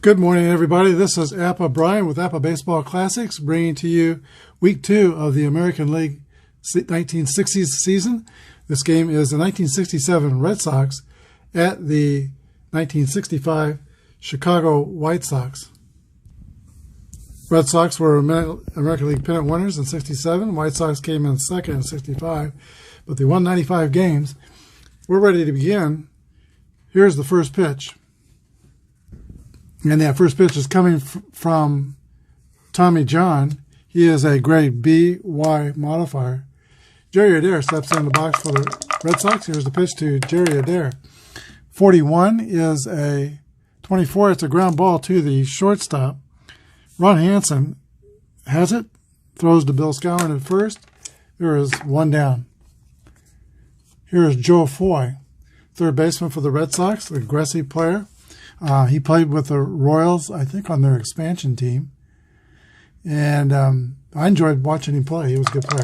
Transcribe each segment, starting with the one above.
Good morning, everybody. This is Apba Brian with Apba Baseball Classics, bringing to you Week 2 of the American League 1960s season. This game is the 1967 Red Sox at the 1965 Chicago White Sox. Red Sox were American League pennant winners in 67. White Sox came in second in 65, but they won 95 games. We're ready to begin. Here's the first pitch. And that first pitch is coming from Tommy John. He is a grade B-Y modifier. Jerry Adair steps in the box for the Red Sox. Here's the pitch to Jerry Adair. 41 is a 24. It's a ground ball to the shortstop. Ron Hanson has it. Throws to Bill Skowron at first. There is one down. Here is Joe Foy, third baseman for the Red Sox, aggressive player. He played with the Royals, I think, on their expansion team. And I enjoyed watching him play. He was a good player.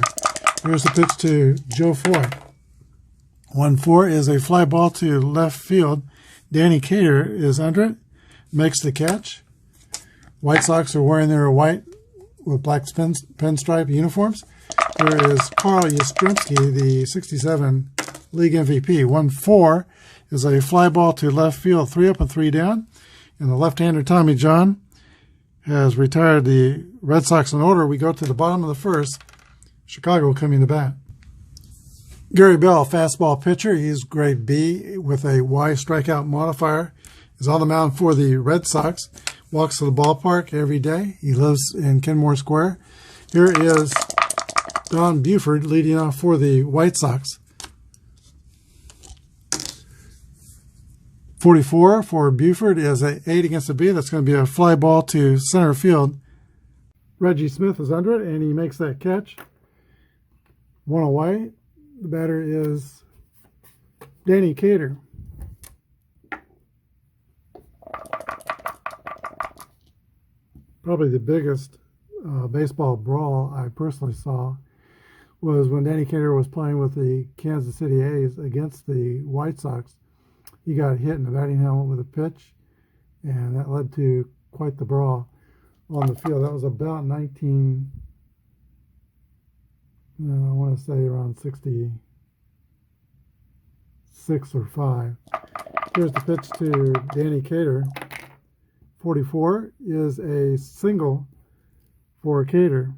Here's the pitch to Joe Foy. 1-4 is a fly ball to left field. Danny Cater is under it, makes the catch. White Sox are wearing their white with black pinstripe uniforms. Here is Carl Yastrzemski, the 67 league MVP. 1-4 is a fly ball to left field, 3 up and 3 down. And the left-hander Tommy John has retired the Red Sox in order. We go to the bottom of the first. Chicago coming to bat. Gary Bell, fastball pitcher. He's grade B with a Y strikeout modifier. Is on the mound for the Red Sox. Walks to the ballpark every day. He lives in Kenmore Square. Here is Don Buford leading off for the White Sox. 44 for Buford is a 8 against a B. That's going to be a fly ball to center field. Reggie Smith is under it, and he makes that catch. One away. The batter is Danny Cater. Probably the biggest baseball brawl I personally saw was when Danny Cater was playing with the Kansas City A's against the White Sox. He got hit in the batting helmet with a pitch, and that led to quite the brawl on the field. That was about I want to say around 66 or 5. Here's the pitch to Danny Cater. 44 is a single for Cater.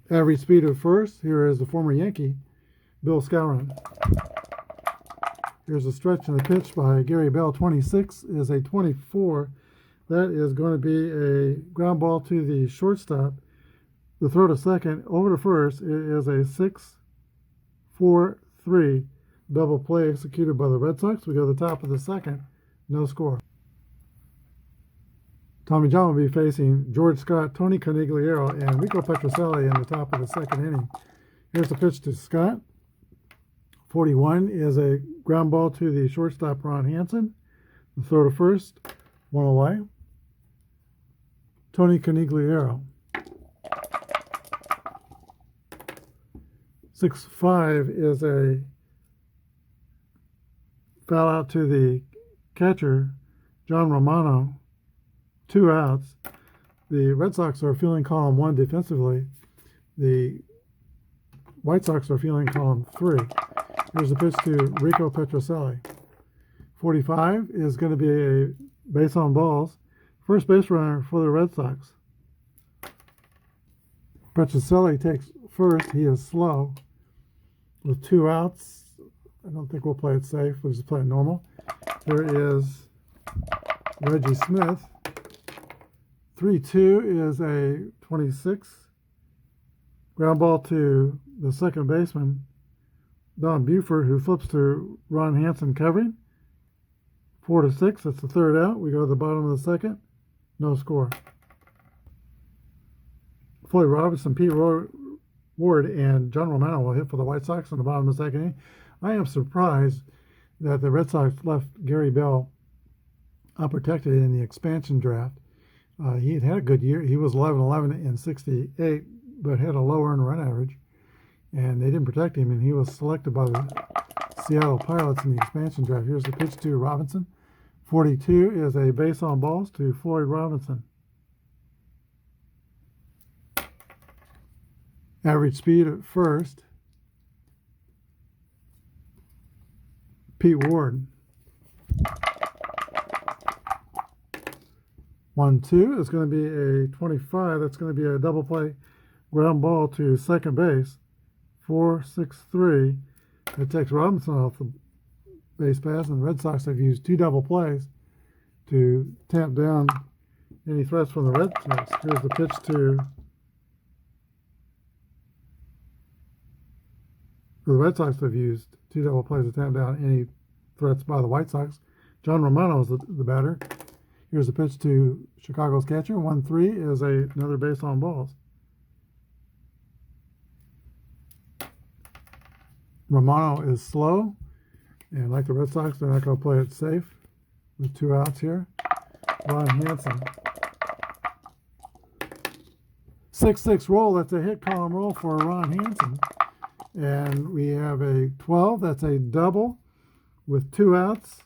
Average speed of first. Here is the former Yankee, Bill Skowron. Here's a stretch and a pitch by Gary Bell. 26 is a 24. That is going to be a ground ball to the shortstop. The throw to second. Over to first. It is a 6-4-3 double play executed by the Red Sox. We go to the top of the second. No score. Tommy John will be facing George Scott, Tony Coniglero, and Rico Petrocelli in the top of the second inning. Here's the pitch to Scott. 41 is a ground ball to the shortstop, Ron Hanson. The throw to first, one away. Tony Coniglero. 6-5 is a foul out to the catcher, John Romano. 2 outs. The Red Sox are feeling column 1 defensively. The White Sox are feeling column 3. Here's the pitch to Rico Petrocelli. 45 is going to be a base on balls. First base runner for the Red Sox. Petrocelli takes first. He is slow. With 2 outs, I don't think we'll play it safe. We'll just play it normal. There is Reggie Smith. 3-2 is a 26. Ground ball to the second baseman, Don Buford, who flips to Ron Hanson covering. 4-6, that's the third out. We go to the bottom of the second. No score. Floyd Robinson, Pete Ward, and John Romano will hit for the White Sox in the bottom of the second inning. I am surprised that the Red Sox left Gary Bell unprotected in the expansion draft. He had a good year. He was 11-11 in 68, but had a low earned run average. and they didn't protect him, and he was selected by the Seattle Pilots in the expansion draft. Here's the pitch to Robinson. 42 is a base on balls to Floyd Robinson. Average speed at first, Pete Ward. 1-2 is going to be a 25. That's going to be a double play ground ball to second base. 4-6-3. It takes Robinson off the base pass, and the Red Sox have used 2 double plays to tamp down any threats from the Red Sox. Here's the pitch to the Red Sox have used 2 double plays to tamp down any threats by the White Sox. John Romano is the batter. Here's the pitch to Chicago's catcher. 1-3 is another base on balls. Romano is slow, and like the Red Sox, they're not going to play it safe with 2 outs here. Ron Hanson. 6-6 roll. That's a hit column roll for Ron Hanson. And we have a 12. That's a double with 2 outs.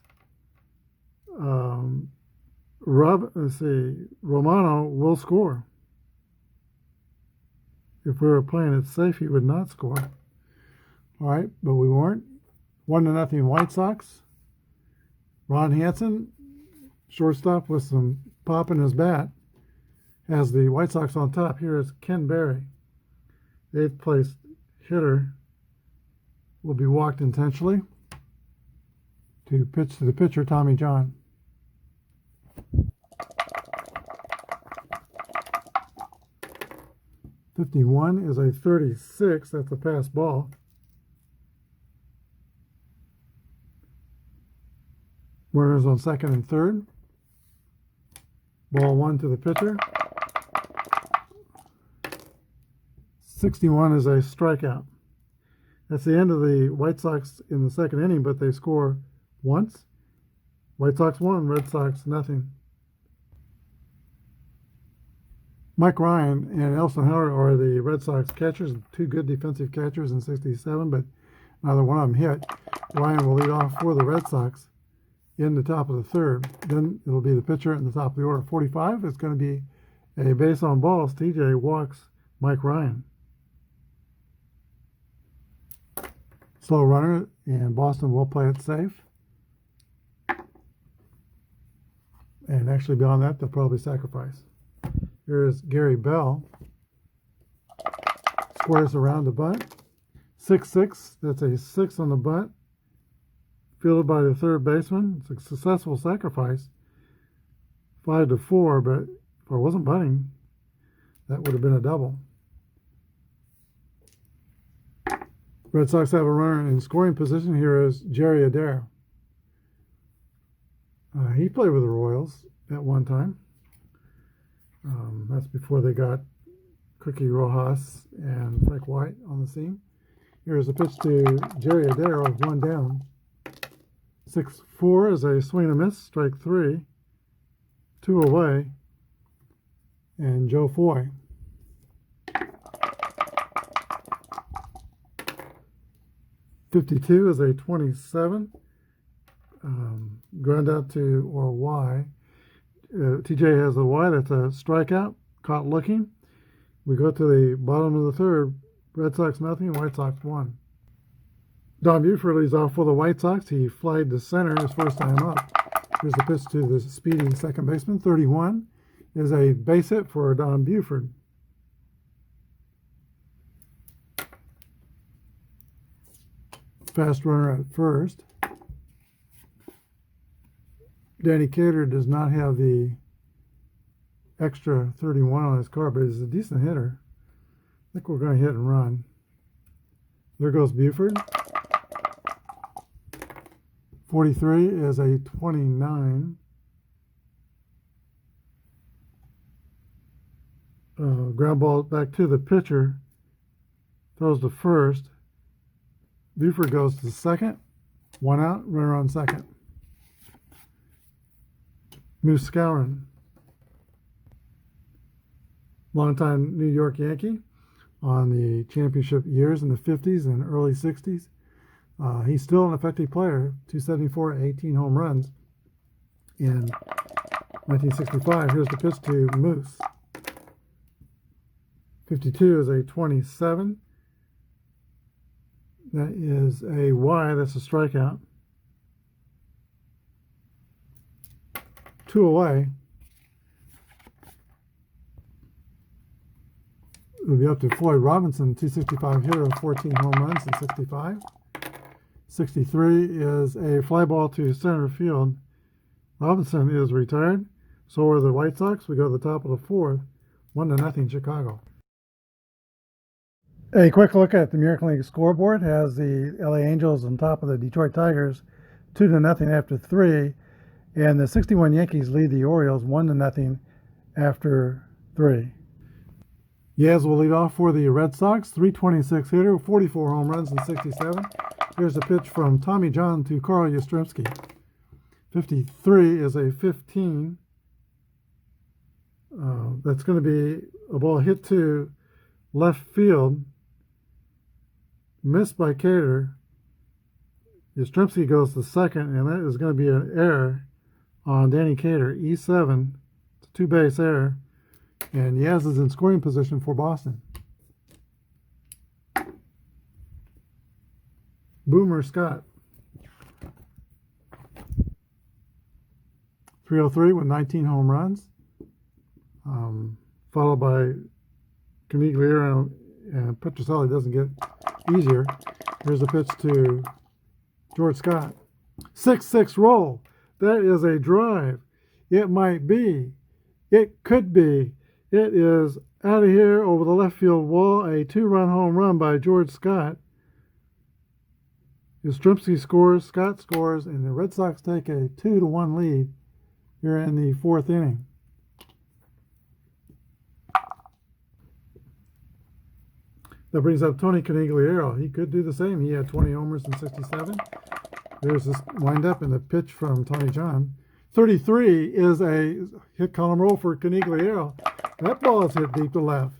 Romano will score. If we were playing it safe, he would not score. All right, but we weren't. 1-0 White Sox. Ron Hanson, shortstop with some pop in his bat, has the White Sox on top. Here is Ken Berry. 8th place hitter will be walked intentionally to pitch to the pitcher, Tommy John. .51 is a 36. That's a pass ball. Runners on second and third. Ball 1 to the pitcher. 61 is a strikeout. That's the end of the White Sox in the second inning, but they score once. White Sox 1, Red Sox nothing. Mike Ryan and Elston Howard are the Red Sox catchers, 2 good defensive catchers in 67, but neither one of them hit. Ryan will lead off for the Red Sox in the top of the third. Then it'll be the pitcher in the top of the order. 45 is going to be a base on balls. TJ walks Mike Ryan. Slow runner, and Boston will play it safe. And actually beyond that, they'll probably sacrifice. Here's Gary Bell. Squares around the bunt. 6-6, that's a 6 on the bunt. Fielded by the third baseman. It's a successful sacrifice. 5-4, but if I wasn't bunting, that would have been a double. Red Sox have a runner in scoring position. Here is Jerry Adair. He played with the Royals at one time. That's before they got Cookie Rojas and Frank Wyatt on the scene. Here's a pitch to Jerry Adair with 1 down. 6-4 is a swing and miss, strike 3. 2 away. And Joe Foy. .52 is a 27. Ground out to or Y. TJ has a Y. That's a strikeout. Caught looking. We go to the bottom of the third. Red Sox nothing. White Sox 1. Don Buford leads off for the White Sox. He flied to center his first time up. Here's the pitch to the speedy second baseman. 31 is a base hit for Don Buford. Fast runner at first. Danny Cater does not have the extra 31 on his card, but he's a decent hitter. I think we're going to hit and run. There goes Buford. 43 is a 29. Ground ball back to the pitcher. Throws to first. Buford goes to second. 1 out, runner on second. Moose Skowron, longtime New York Yankee, on the championship years in the 50s and early 60s. He's still an effective player, 274, 18 home runs in 1965. Here's the pitch to Moose. 52 is a 27. That is a Y, that's a strikeout. 2 away. It'll be up to Floyd Robinson, 265 hitter, 14 home runs in 65. 63 is a fly ball to center field. Robinson is retired. So are the White Sox. We go to the top of the fourth, 1-0 Chicago. A quick look at the American League scoreboard has the LA Angels on top of the Detroit Tigers, 2-0 after 3, and the 61 Yankees lead the Orioles 1-0 after 3. Yaz will lead off for the Red Sox, 326 hitter, 44 home runs in 67. Here's a pitch from Tommy John to Carl Yastrzemski. 53 is a 15. That's going to be a ball hit to left field, missed by Cater. Yastrzemski goes to second, and that is going to be an error on Danny Cater, E7. It's a two-base error, and Yaz is in scoring position for Boston. Boomer Scott. 303 with 19 home runs, followed by Coniglero, and Petrocelli doesn't get easier. Here's a pitch to George Scott. 6-6 roll. That is a drive. It might be. It could be. It is out of here over the left field wall. A 2-run home run by George Scott. Yastrzemski scores, Scott scores, and the Red Sox take a 2-1 lead here in the fourth inning. That brings up Tony Coniglero. He could do the same. He had 20 homers in 67. There's this windup and the pitch from Tommy John. 33 is a hit column roll for Coniglero. That ball is hit deep to left.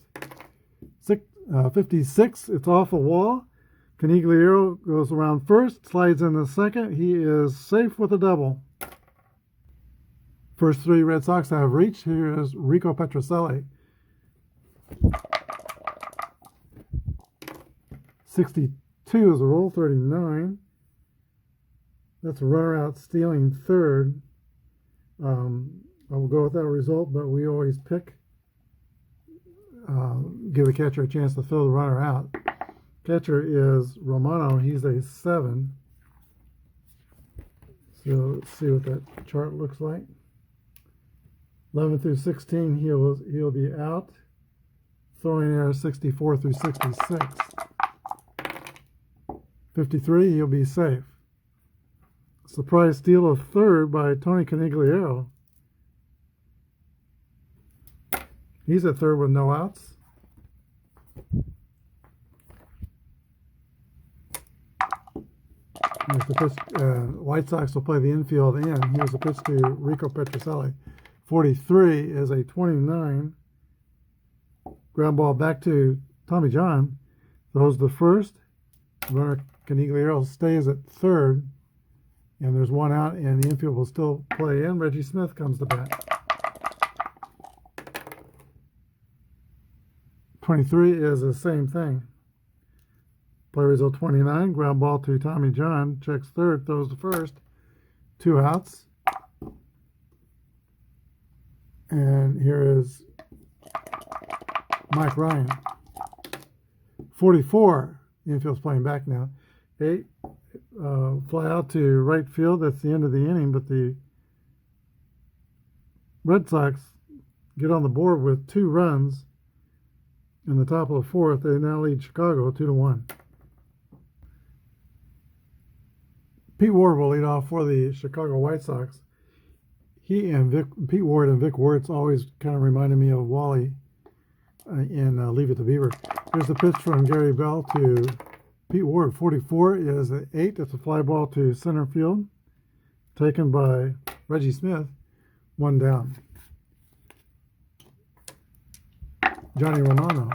56, it's off the wall. Coniglero goes around first, slides in the second. He is safe with a double. First three Red Sox have reached. Here is Rico Petrocelli. 62 is a roll, 39. That's a runner out stealing third. I will go with that result, but we always pick, give the catcher a chance to throw the runner out. Catcher is Romano. He's a 7. So let's see what that chart looks like. 11 through 16, he'll be out. Throwing error 64 through 66. 53, he'll be safe. Surprise steal of third by Tony Coniglero. He's at third with no outs. Here's the pitch. White Sox will play the infield in. Here's the pitch to Rico Petrocelli. 43 is a 29. Ground ball back to Tommy John. Throws the first. Runner Coniglero stays at third. And there's one out, and the infield will still play in. Reggie Smith comes to bat. 23 is the same thing. Play result 29. Ground ball to Tommy John. Checks third, throws the first. 2 outs. And here is Mike Ryan. 44. The infield's playing back now. 8. Fly out to right field. That's the end of the inning, but the Red Sox get on the board with 2 runs in the top of the fourth. They now lead Chicago 2-1. Pete Ward will lead off for the Chicago White Sox. He and Pete Ward and Vic Wertz always kind of reminded me of Wally in Leave It to Beaver. Here's the pitch from Gary Bell to Pete Ward. 44 is an 8. It's a fly ball to center field. Taken by Reggie Smith. 1 down. Johnny Romano.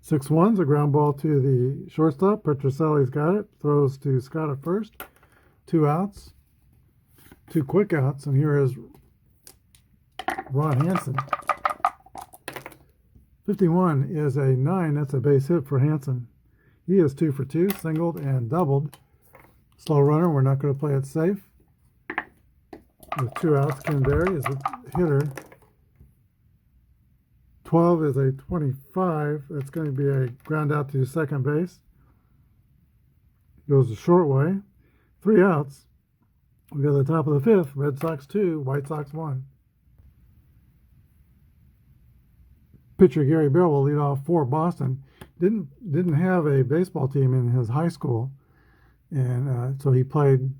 6-1's a ground ball to the shortstop. Petroselli's got it. Throws to Scott at first. 2 outs. 2 quick outs. And here is Ron Hanson. 51 is a 9. That's a base hit for Hanson. He is 2 for 2, singled and doubled. Slow runner. We're not going to play it safe. With 2 outs, Adair is a hitter. 12 is a 25. That's going to be a ground out to second base. Goes the short way. 3 outs. We go to the top of the 5th. Red Sox 2, White Sox 1. Pitcher Gary Bell will lead off for Boston. Didn't have a baseball team in his high school, and so he played.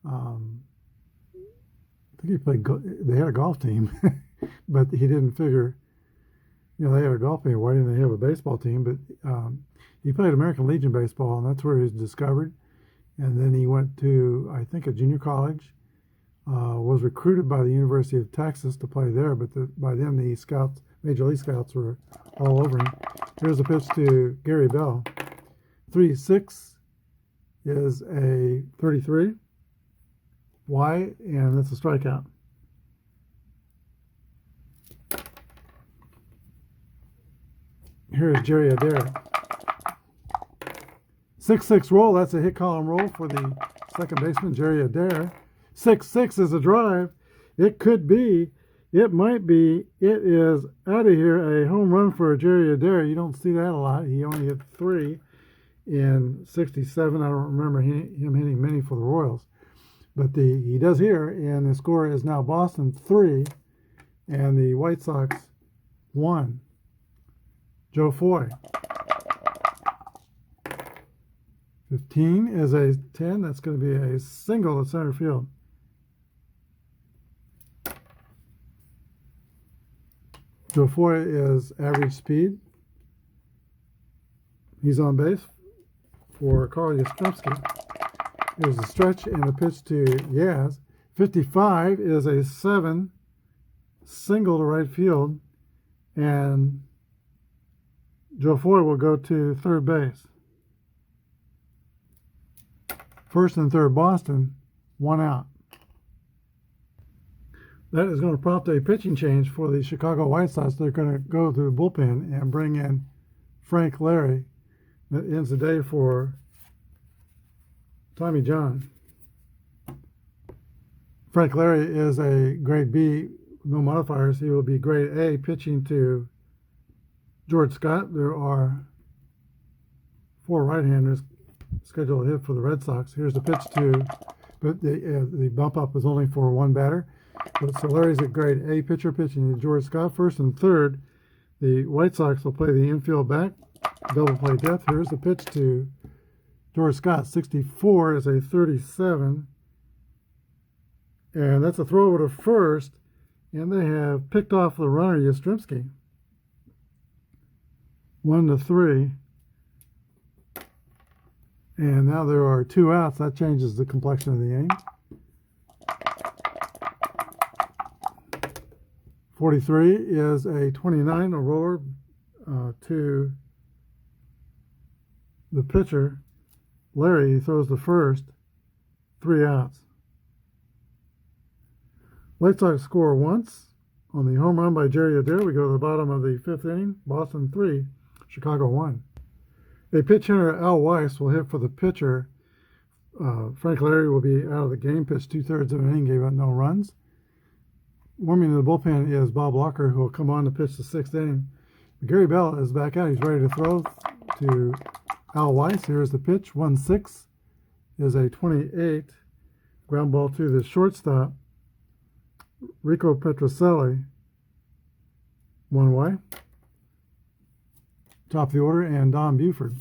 I think he played. They had a golf team, but he didn't figure. They had a golf team. Why didn't they have a baseball team? But he played American Legion baseball, and that's where he was discovered. And then he went to, I think, a junior college. Was recruited by the University of Texas to play there, but by then the scouts, Major League Scouts, were all over him. Here's a pitch to Gary Bell. 3-6 is a 33. Wyatt, and that's a strikeout. Here's Jerry Adair. 6-6 roll. That's a hit column roll for the second baseman, Jerry Adair. 6-6 is a drive. It could be. It might be. It is out of here. A home run for Jerry Adair. You don't see that a lot. He only hit 3 in 67. I don't remember him hitting many for the Royals. But he does here, and the score is now Boston 3 and the White Sox 1. Joe Foy. 15 is a 10. That's going to be a single at center field. Joe Foy is average speed. He's on base for Carl Yastrzemski. Here's a stretch and a pitch to Yaz. 55 is a 7, single to right field, and Joe Foy will go to third base. First and third Boston, 1 out. That is going to prompt a pitching change for the Chicago White Sox. They're going to go to the bullpen and bring in Frank Larry. That ends the day for Tommy John. Frank Larry is a grade B, no modifiers. He will be grade A, pitching to George Scott. There are 4 right-handers scheduled to hit for the Red Sox. Here's the pitch to, but the bump up is only for 1 batter. So Larry's a grade A pitcher pitching to George Scott. First and third, the White Sox will play the infield back, double play depth. Here's the pitch to George Scott. 64 is a 37, and that's a throw over to first, and they have picked off the runner Yastrzemski. 1-3, and now there are 2 outs. That changes the complexion of the game. 43 is a 29, a roller to the pitcher. Larry. He throws the first. 3 outs. White Sox score once on the home run by Jerry Adair. We go to the bottom of the 5th inning. Boston 3, Chicago 1. A pitch hitter, Al Weiss, will hit for the pitcher. Frank Larry will be out of the game. Pitched 2/3 of an inning, gave up no runs. Warming in the bullpen is Bob Locker, who will come on to pitch the 6th inning. Gary Bell is back out. He's ready to throw to Al Weiss. Here's the pitch. 1-6 is a 28. Ground ball to the shortstop, Rico Petroselli. 1 away. Top of the order, and Don Buford.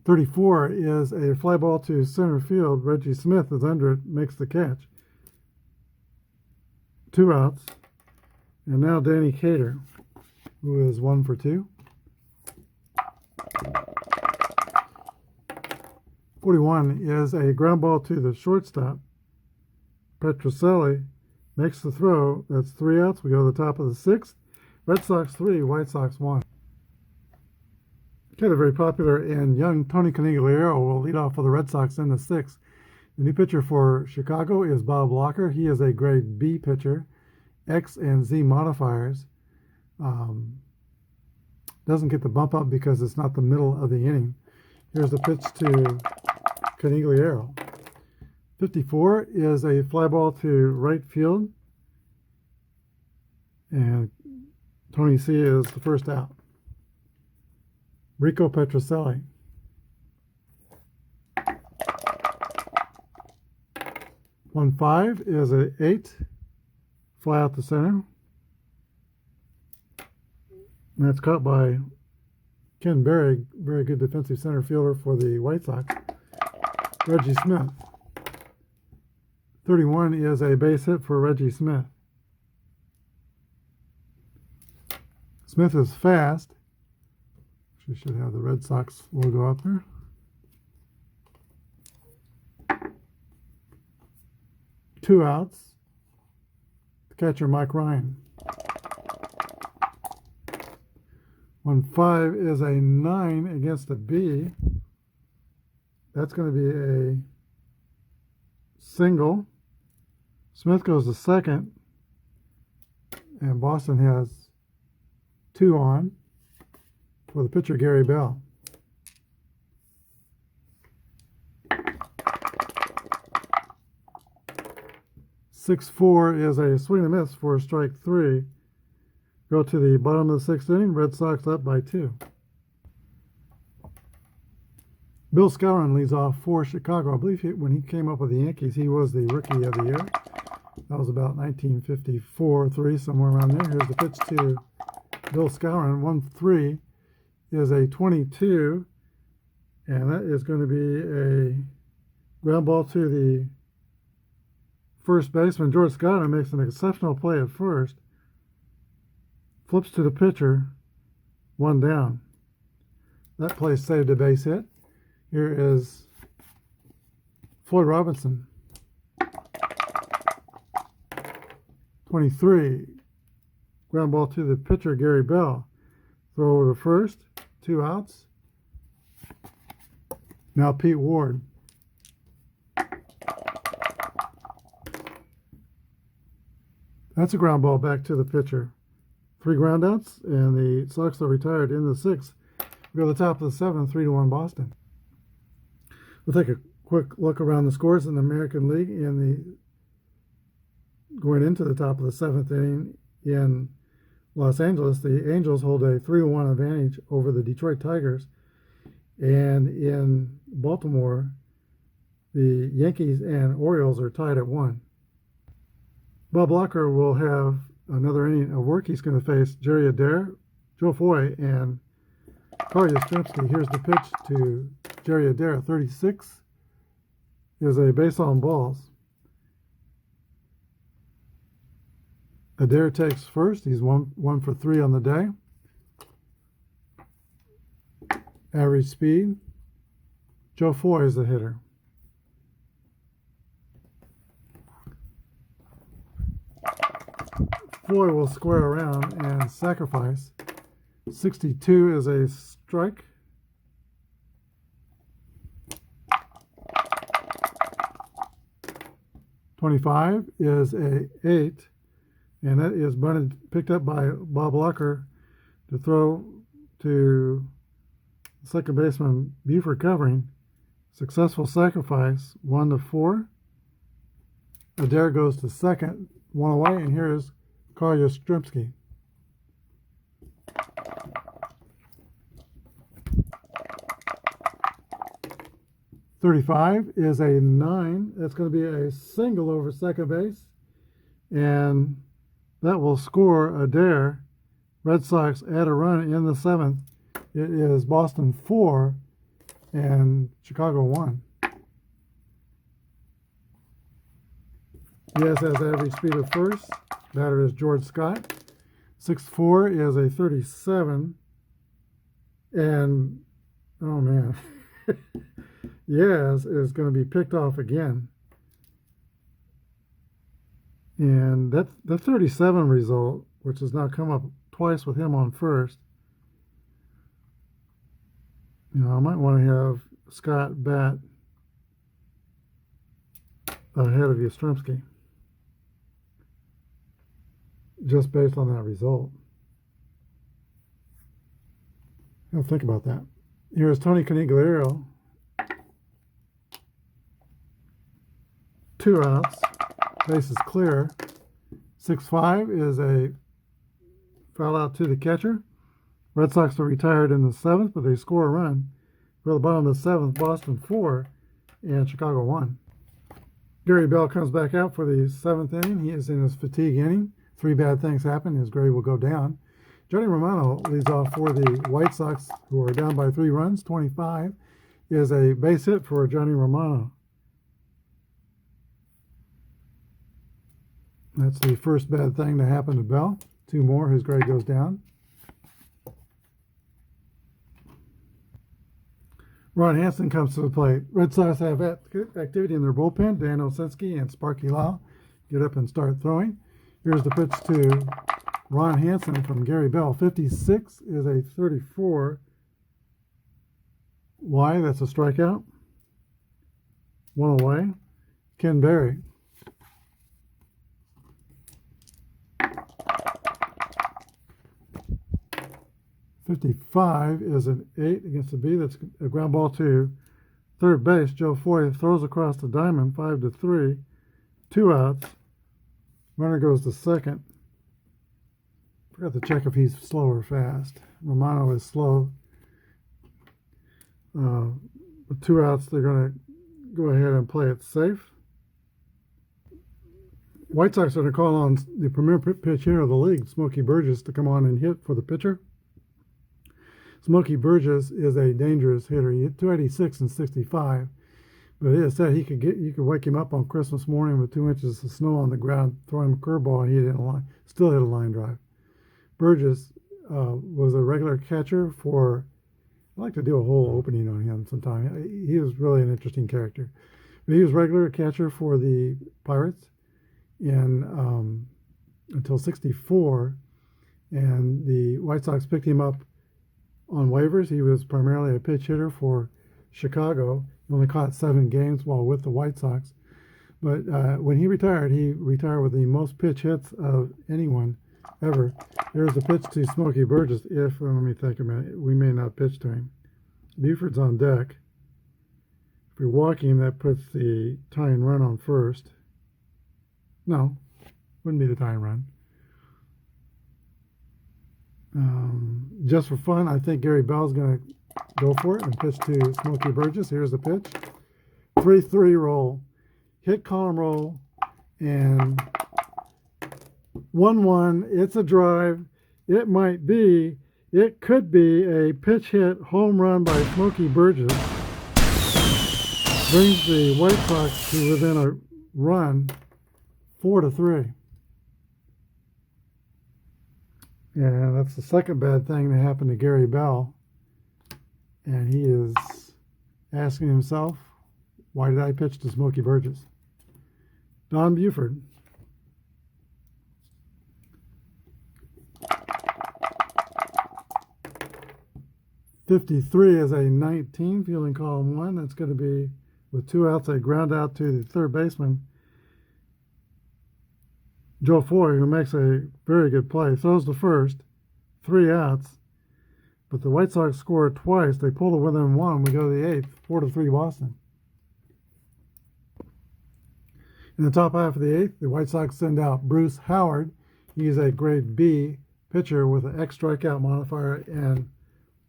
.34 is a fly ball to center field. Reggie Smith is under it, makes the catch. 2 outs. And now Danny Cater, who is 1 for 2. 41 is a ground ball to the shortstop, Petroselli. makes the throw. That's 3 outs. We go to the top of the 6th. Red Sox 3, White Sox 1. Kind of very popular, and young Tony Coniglero will lead off for the Red Sox in the 6th. The new pitcher for Chicago is Bob Locker. He is a grade B pitcher, X and Z modifiers. Doesn't get the bump up because it's not the middle of the inning. Here's the pitch to Coniglero. 54 is a fly ball to right field, and Tony C is the first out. Rico Petrocelli. 1-5 is an 8, fly out the center. And that's caught by Ken Berry, very good defensive center fielder for the White Sox. Reggie Smith. 31 is a base hit for Reggie Smith. Smith is fast. She should have the Red Sox logo up there. Two outs. The catcher, Mike Ryan. 1-5 is a 9 against a B. That's going to be a single. Smith goes to second, and Boston has 2 on for the pitcher, Gary Bell. "6-4 is a swing and a miss for strike 3. Go to the bottom of the 6th inning. Red Sox up by 2. Bill Skowron leads off for Chicago. I believe when he came up with the Yankees, he was the Rookie of the Year. That was about 1954-3, somewhere around there. Here's the pitch to Bill Skowron. 1-3 is a 22, and that is going to be a ground ball to the first baseman. George Scott makes an exceptional play at first. Flips to the pitcher, 1 down. That play saved a base hit. Here is Floyd Robinson. 23, ground ball to the pitcher, Gary Bell. Throw over to first, 2 outs. Now Pete Ward. That's a ground ball back to the pitcher. 3 groundouts, and the Sox are retired in the 6th. We go to the top of the 7th, 3-1 Boston. We'll take a quick look around the scores in the American League. Going into the top of the 7th inning in Los Angeles, the Angels hold a 3-1 advantage over the Detroit Tigers. And in Baltimore, the Yankees and Orioles are tied at 1. Bob Locker will have another inning of work. He's going to face Jerry Adair, Joe Foy, and Carl Yastrzemski. Here's the pitch to Jerry Adair. 36 is a base on balls. Adair takes first. He's one for 3 on the day. Average speed. Joe Foy is the hitter. Foy will square around and sacrifice. 62 is a strike. .25 is a 8, and that is picked up by Bob Locker to throw to second baseman Buford covering. Successful sacrifice, 1-4. Adair goes to second, 1 away, and here is Carl Yastrzemski. .35 is a 9. That's going to be a single over second base, and that will score Adair. Red Sox add a run in the 7th. It is Boston 4 and Chicago 1. Diaz has average speed of first. Batter is George Scott. 6'4" is a 37. And, oh man, Diaz is going to be picked off again. And that's the 37 result, which has now come up twice with him on first. You know, I might want to have Scott bat ahead of Yastrzemski, just based on that result. I'll think about that. Here's Tony Coniglero. 2 outs. Base is clear. 6-5 is a foul out to the catcher. Red Sox are retired in the 7th, but they score a run. For the bottom of the 7th, Boston 4 and Chicago 1. Gary Bell comes back out for the 7th inning. He is in his fatigue inning. 3 bad things happen. His grade will go down. Johnny Romano leads off for the White Sox, who are down by 3 runs. 25 is a base hit for Johnny Romano. That's the first bad thing to happen to Bell. 2 more, his grade goes down. Ron Hanson comes to the plate. Red Sox have activity in their bullpen. Dan Osinski and Sparky Lau get up and start throwing. Here's the pitch to Ron Hanson from Gary Bell. 56 is a 34. Why? That's a strikeout. 1 away. Ken Berry. .55 is an 8 against the B. That's a ground ball to third base. Joe Foy throws across the diamond, 5-3. 2 outs. Runner goes to second. Forgot to check if he's slow or fast. Romano is slow. With 2 outs, they're going to go ahead and play it safe. White Sox are going to call on the premier pitch hitter of the league, Smokey Burgess, to come on and hit for the pitcher. Smokey Burgess is a dangerous hitter. He hit 286 and 65, but it is said you could wake him up on Christmas morning with 2 inches of snow on the ground, throw him a curveball, and he still hit a line drive. Burgess was a regular catcher for. I'd like to do a whole opening on him sometime. He was really an interesting character. But he was regular catcher for the Pirates in until '64, and the White Sox picked him up on waivers. He was primarily a pitch hitter for Chicago. He only caught 7 games while with the White Sox. But when he retired with the most pitch hits of anyone ever. There's the pitch to Smokey Burgess. Let me think a minute, we may not pitch to him. Buford's on deck. If we walk him, that puts the tying run on first. No, wouldn't be the tying run. Just for fun, I think Gary Bell's going to go for it and pitch to Smokey Burgess. Here's the pitch. 3-3 roll. Hit column roll. And 1-1. It's a drive. It could be a pitch hit home run by Smokey Burgess. Brings the White Sox to within a run, 4-3. And that's the second bad thing that happened to Gary Bell. And he is asking himself, why did I pitch to Smokey Burgess? Don Buford. .53 is a 19, fielding column 1. That's going to be, with 2 outs, a ground out to the third baseman, Joe Foy, who makes a very good play, throws to first, 3 outs, but the White Sox score twice. They pull it within 1. We go to the 8th, 4-3 Boston. In the top half of the 8th, the White Sox send out Bruce Howard. He's a grade B pitcher with an X strikeout modifier and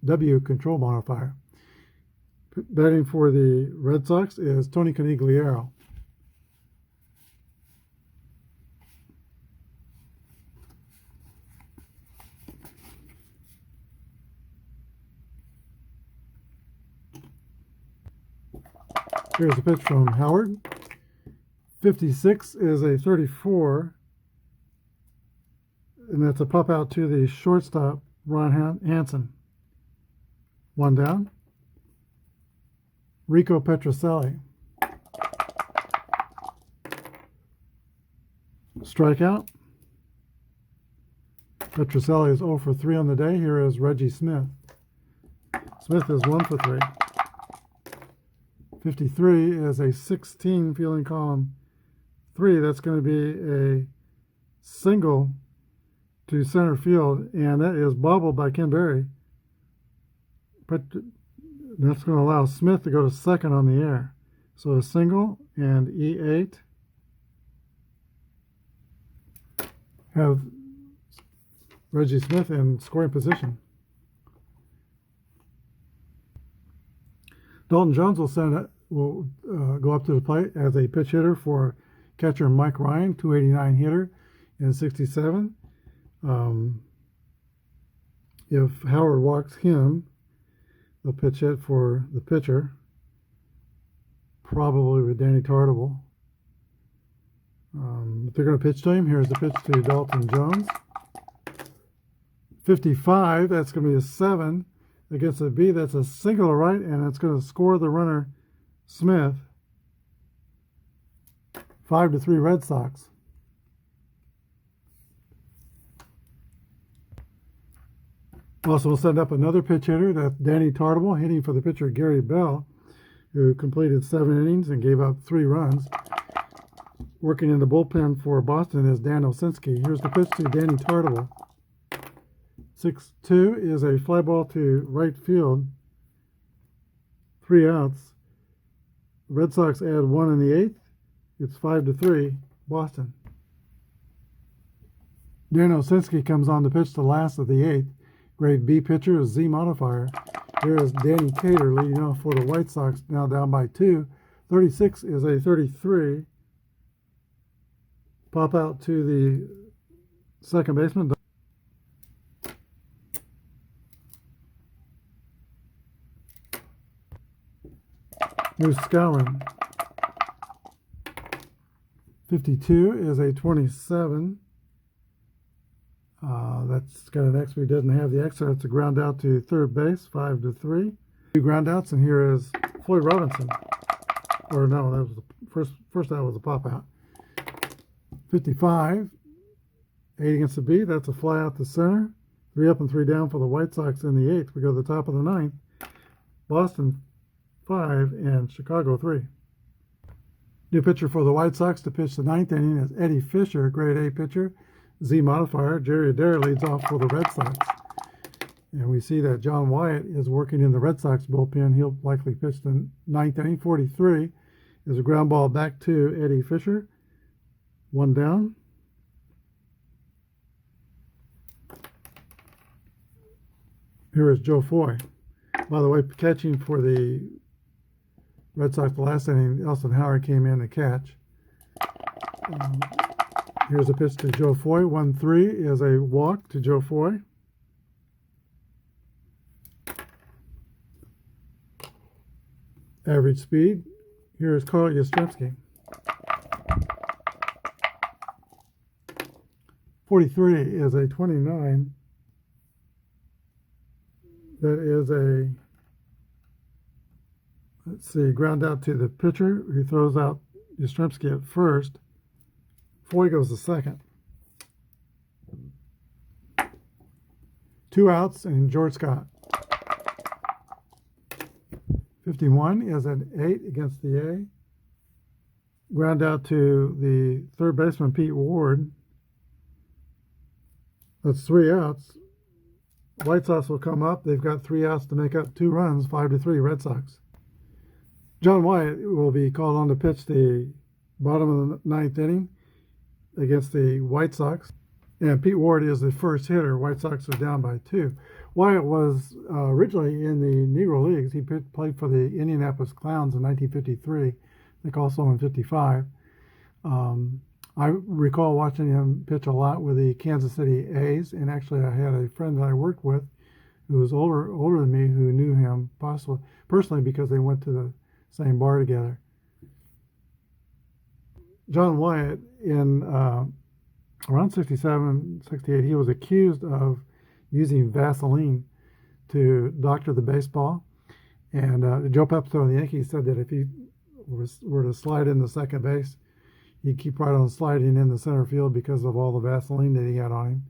W control modifier. Batting for the Red Sox is Tony Coniglero. Here's a pitch from Howard. 56 is a 34, and that's a pop out to the shortstop, Ron Hanson. 1 down. Rico Petrocelli. strikeout. Petrocelli is 0 for 3 on the day. Here is Reggie Smith. Smith is 1 for 3. 53 is a 16 fielding column 3. That's going to be a single to center field, and that is bobbled by Ken Berry. But that's going to allow Smith to go to second on the air. So a single and E8 have Reggie Smith in scoring position. Dalton Jones will go up to the plate as a pitch hitter for catcher Mike Ryan, 289 hitter in 67. If Howard walks him, they'll pitch hit for the pitcher, probably with Danny Tartable. If they're going to pitch to him, here's the pitch to Dalton Jones. 55, that's going to be a 7 against a B. That's a single to right, and it's going to score the runner Smith. 5 to 3 Red Sox. Also, we'll send up another pitch hitter. That's Danny Tartable, hitting for the pitcher Gary Bell, who completed 7 innings and gave up 3 runs. Working in the bullpen for Boston is Dan Osinski. Here's the pitch to Danny Tartable. 6-2 is a fly ball to right field. 3 outs. Red Sox add 1 in the 8th. It's 5 to 3 Boston. Dan Osinski comes on to pitch the last of the 8th. Grade B pitcher is Z modifier. Here is Danny Cater leading off for the White Sox, now down by 2. 36 is a 33. Pop out to the second baseman. Here's Skowron. 52 is a 27. That's got an X, but he doesn't have the X, so it's a ground out to third base, 5 to 3. 2 ground outs, and here is Floyd Robinson. Or no, that was the first out was a pop out. 55, 8 against the B. That's a fly out to center. 3 up and 3 down for the White Sox in the 8th. We go to the top of the 9th. Boston 5 and Chicago 3. New pitcher for the White Sox to pitch the 9th inning is Eddie Fisher, grade A pitcher. Z modifier. Jerry Adair leads off for the Red Sox. And we see that John Wyatt is working in the Red Sox bullpen. He'll likely pitch the 9th inning. 43 is a ground ball back to Eddie Fisher. 1 down. Here is Joe Foy. By the way, catching for the Red Sox the last inning, Elson Howard came in to catch. Here's a pitch to Joe Foy. 1-3 is a walk to Joe Foy. Average speed. Here is Carl Yastrzemski. 43 is a 29. That is a, let's see, ground out to the pitcher, who throws out Yastrzemski at first. Foy goes to second. 2 outs and George Scott. 51 is an 8 against the A. Ground out to the third baseman, Pete Ward. That's 3 outs. White Sox will come up. They've got 3 outs to make up 2 runs, 5 to 3 Red Sox. John Wyatt will be called on to pitch the bottom of the 9th inning against the White Sox. And Pete Ward is the first hitter. White Sox are down by 2. Wyatt was originally in the Negro Leagues. He played for the Indianapolis Clowns in 1953. I think also in 55. I recall watching him pitch a lot with the Kansas City A's, and actually I had a friend that I worked with who was older than me who knew him possibly personally because they went to the same bar together. John Wyatt, in around 67, 68, he was accused of using Vaseline to doctor the baseball. And Joe Pepito of the Yankees said that if he were to slide into second base, he'd keep right on sliding in the center field because of all the Vaseline that he had on him.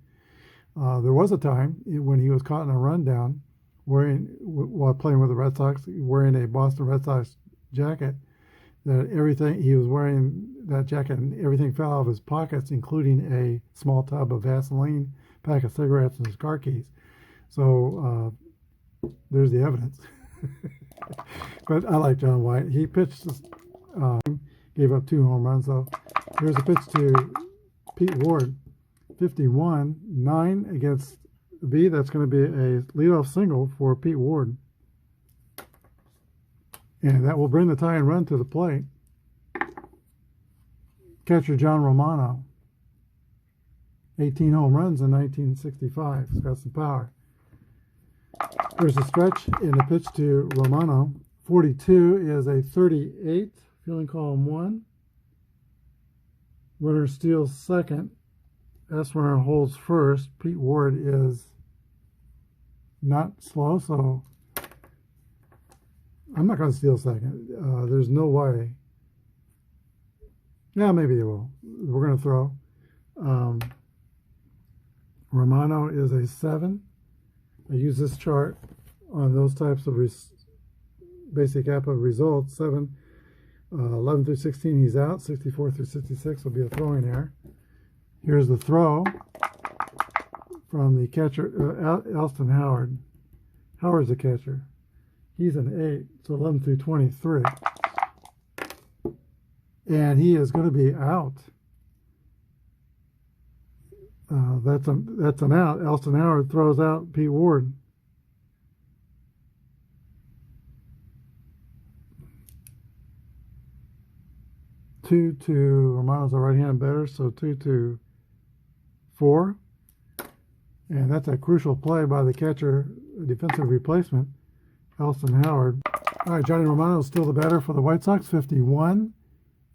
There was a time when he was caught in a rundown while playing with the Red Sox, wearing a Boston Red Sox jacket, that everything he was wearing that jacket and everything fell out of his pockets, including a small tub of Vaseline, pack of cigarettes, and his car keys. So there's the evidence. But I like John Wyatt. He pitched, gave up 2 home runs though. Here's a pitch to Pete Ward, 51, 9 against B. That's going to be a leadoff single for Pete Ward. And that will bring the tying run to the plate. Catcher John Romano, 18 home runs in 1965. He's got some power. There's a stretch in the pitch to Romano. 42 is a 38, fielding column 1. Runner steals second. S runner holds first. Pete Ward is not slow, so I'm not going to steal second. There's no way. Yeah, maybe they will. We're going to throw. Romano is a 7. I use this chart on those types of basic Apba results. 7, 11 through 16, he's out. 64 through 66 will be a throwing error. Here's the throw from the catcher, Elston Howard. Howard's the catcher. He's an 8, so 11 through 23. And he is going to be out. That's an out. Elston Howard throws out Pete Ward. Two to Romano's a right-handed batter, so 2-4. And that's a crucial play by the catcher, defensive replacement, Elston Howard. All right, Johnny Romano is still the batter for the White Sox. 51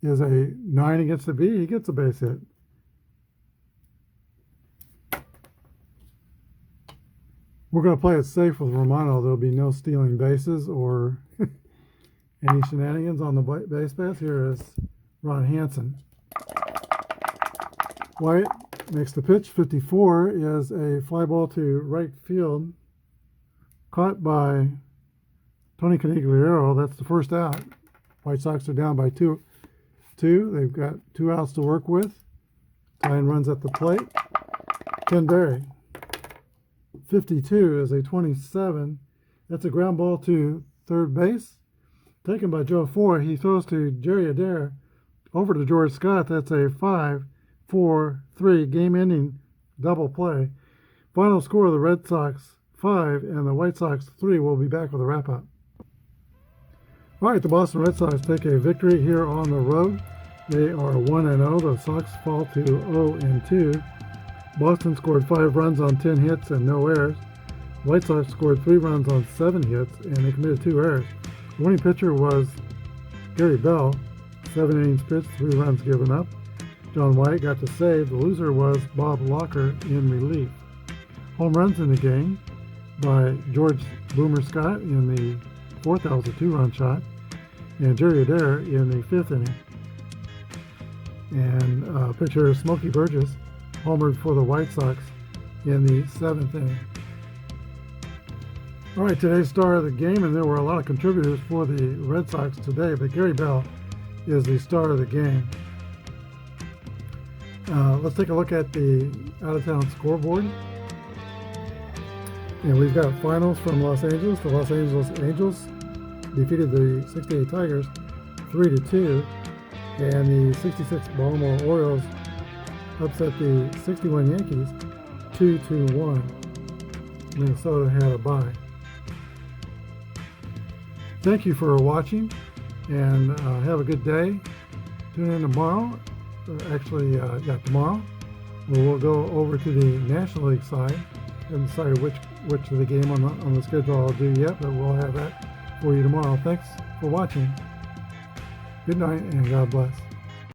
is a 9 against the B. He gets a base hit. We're going to play it safe with Romano. There'll be no stealing bases or any shenanigans on the base pass. Here is Ron Hanson. Wyatt makes the pitch. 54 is a fly ball to right field, caught by Tony Coniglero. That's the first out. White Sox are down by 2. They've got 2 outs to work with. Tying runs at the plate. Ken Berry. 52 is a 27. That's a ground ball to third base. Taken by Joe Ford. He throws to Jerry Adair. Over to George Scott. That's a 5-4-3 game-ending double play. Final score of the Red Sox 5 and the White Sox 3. We'll be back with a wrap-up. All right, the Boston Red Sox take a victory here on the road. They are 1-0. The Sox fall to 0-2. Boston scored 5 runs on 10 hits and no errors. White Sox scored 3 runs on 7 hits and they committed 2 errors. The winning pitcher was Gary Bell, 7 innings pitched, 3 runs given up. John Wyatt got the save. The loser was Bob Locker in relief. Home runs in the game by George Boomer Scott in the 4th. That was a 2-run shot. And Jerry Adair in the 5th inning. And pitcher Smokey Burgess homered for the White Sox in the 7th inning. All right, today's star of the game, and there were a lot of contributors for the Red Sox today, but Gary Bell is the star of the game. Let's take a look at the out-of-town scoreboard. And we've got finals from Los Angeles. The Los Angeles Angels defeated the 68 Tigers 3-2, and the 66 Baltimore Orioles upset the 61 Yankees 2-1. Minnesota had a bye. Thank you for watching, and have a good day. Tune in tomorrow. Tomorrow. We'll go over to the National League side and decide which of the game on the schedule I'll do yet, but we'll have that for you tomorrow. Thanks for watching. Good night, and God bless.